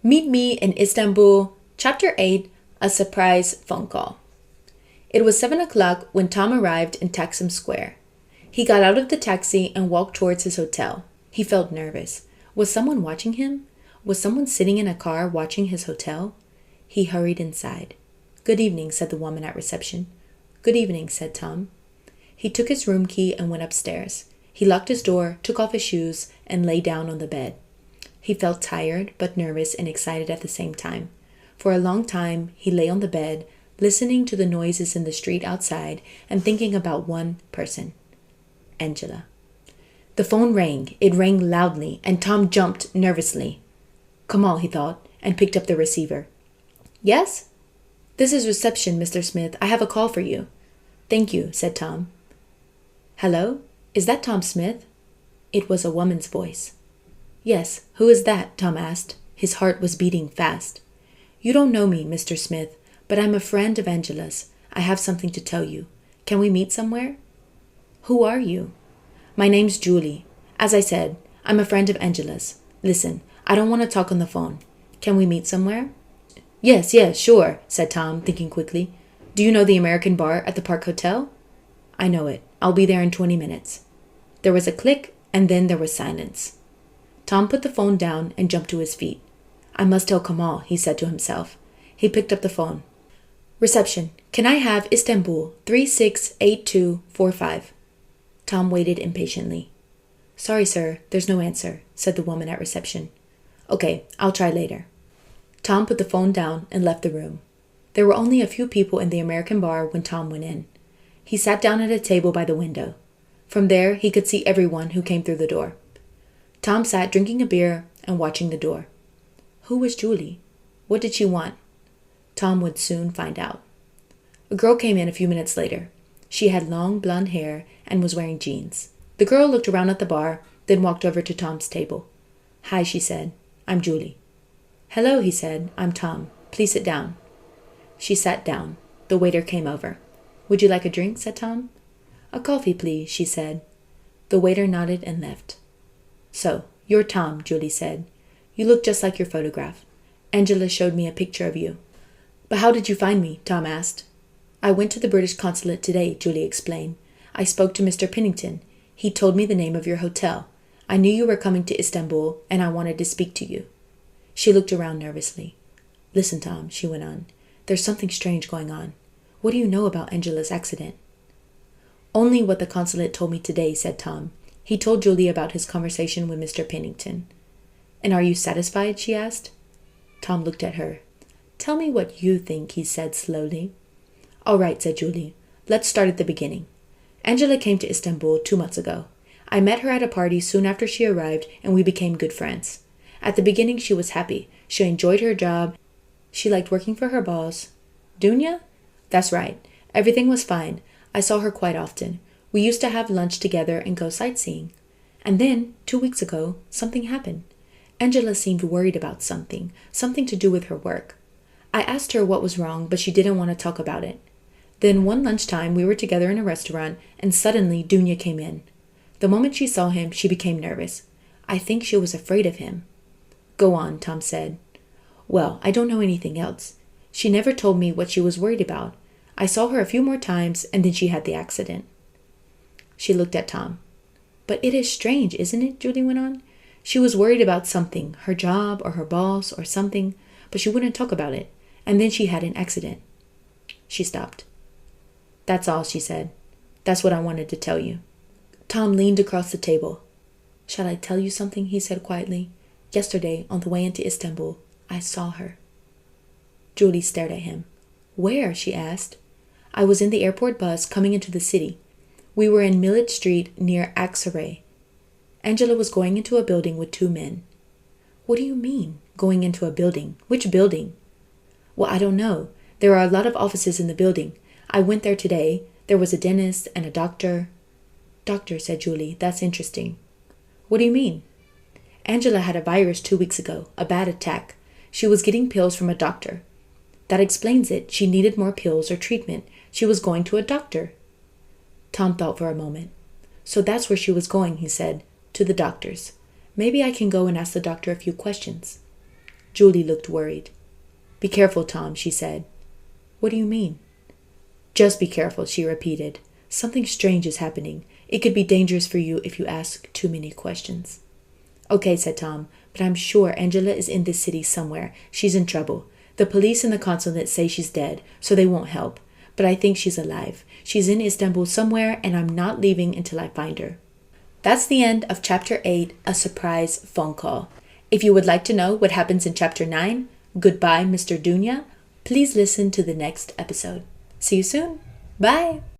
Meet Me in Istanbul, Chapter 8, A Surprise Phone Call. It was 7 o'clock when Tom arrived in Taksim Square. He got out of the taxi and walked towards his hotel. He felt nervous. Was someone watching him? Was someone sitting in a car watching his hotel? He hurried inside. "Good evening," said the woman at reception. "Good evening," said Tom. He took his room key and went upstairs. He locked his door, took off his shoes, and lay down on the bed. He felt tired, but nervous and excited at the same time. For a long time, he lay on the bed, listening to the noises in the street outside and thinking about one person, Angela. The phone rang. It rang loudly, and Tom jumped nervously. Kamal, he thought, and picked up the receiver. "Yes? This is reception, Mr. Smith. I have a call for you." "Thank you," said Tom. "Hello? Is that Tom Smith?" It was a woman's voice. "Yes, who is that?" Tom asked. His heart was beating fast. "You don't know me, Mr. Smith, but I'm a friend of Angela's. I have something to tell you. Can we meet somewhere?" "Who are you?" "My name's Julie. As I said, I'm a friend of Angela's. Listen, I don't want to talk on the phone. Can we meet somewhere?" Yes, sure," said Tom, thinking quickly. "Do you know the American bar at the Park Hotel?" "I know it. I'll be there in 20 minutes. There was a click, and then there was silence. Tom put the phone down and jumped to his feet. "I must tell Kamal," he said to himself. He picked up the phone. "Reception. Can I have Istanbul 368245? Tom waited impatiently. "Sorry, sir, there's no answer," said the woman at reception. "Okay, I'll try later." Tom put the phone down and left the room. There were only a few people in the American bar when Tom went in. He sat down at a table by the window. From there, he could see everyone who came through the door. Tom sat drinking a beer and watching the door. Who was Julie? What did she want? Tom would soon find out. A girl came in a few minutes later. She had long blonde hair and was wearing jeans. The girl looked around at the bar, then walked over to Tom's table. "Hi," she said. "I'm Julie." "Hello," he said. "I'm Tom. Please sit down." She sat down. The waiter came over. "Would you like a drink?" said Tom. "A coffee, please," she said. The waiter nodded and left. "So, you're Tom," Julie said. "You look just like your photograph. Angela showed me a picture of you." "But how did you find me?" Tom asked. "I went to the British consulate today," Julie explained. "I spoke to Mr. Pennington. He told me the name of your hotel. I knew you were coming to Istanbul, and I wanted to speak to you." She looked around nervously. "Listen, Tom," she went on. "There's something strange going on. What do you know about Angela's accident?" "Only what the consulate told me today," said Tom. He told Julie about his conversation with Mr. Pennington. "And are you satisfied?" she asked. Tom looked at her. "Tell me what you think," he said slowly. "All right," said Julie. "Let's start at the beginning. Angela came to Istanbul 2 months ago. I met her at a party soon after she arrived, and we became good friends. At the beginning, she was happy. She enjoyed her job. She liked working for her boss. Dunya? That's right. Everything was fine. I saw her quite often. We used to have lunch together and go sightseeing. And then, 2 weeks ago, something happened. Angela seemed worried about something to do with her work. I asked her what was wrong, but she didn't want to talk about it. Then one lunchtime, we were together in a restaurant, and suddenly Dunya came in. The moment she saw him, she became nervous. I think she was afraid of him." "Go on," Tom said. "Well, I don't know anything else. She never told me what she was worried about. I saw her a few more times, and then she had the accident." She looked at Tom. "But it is strange, isn't it?" Julie went on. "She was worried about something, her job or her boss or something, but she wouldn't talk about it. And then she had an accident." She stopped. "That's all," she said. "That's what I wanted to tell you." Tom leaned across the table. "Shall I tell you something?" he said quietly. "Yesterday, on the way into Istanbul, I saw her." Julie stared at him. "Where?" she asked. "I was in the airport bus coming into the city. We were in Millet Street near Aksaray. Angela was going into a building with 2 men." "What do you mean, going into a building? Which building?" "Well, I don't know. There are a lot of offices in the building. I went there today. There was a dentist and a doctor." "Doctor," said Julie. "That's interesting." "What do you mean?" "Angela had a virus 2 weeks ago, a bad attack. She was getting pills from a doctor. That explains it. She needed more pills or treatment. She was going to a doctor." Tom thought for a moment. "So that's where she was going," he said. "To the doctor's. Maybe I can go and ask the doctor a few questions." Julie looked worried. Be careful, Tom, she said. What do you mean? Just be careful, she repeated. Something strange is happening. It could be dangerous for you if you ask too many questions. Okay, said Tom, but I'm sure Angela is in this city somewhere. She's in trouble. The police and the consulate say she's dead, so they won't help. But I think she's alive. She's in Istanbul somewhere, and I'm not leaving until I find her. That's the end of Chapter 8, A Surprise Phone Call. If you would like to know what happens in Chapter 9, Goodbye, Mr. Dunya, please listen to the next episode. See you soon. Bye.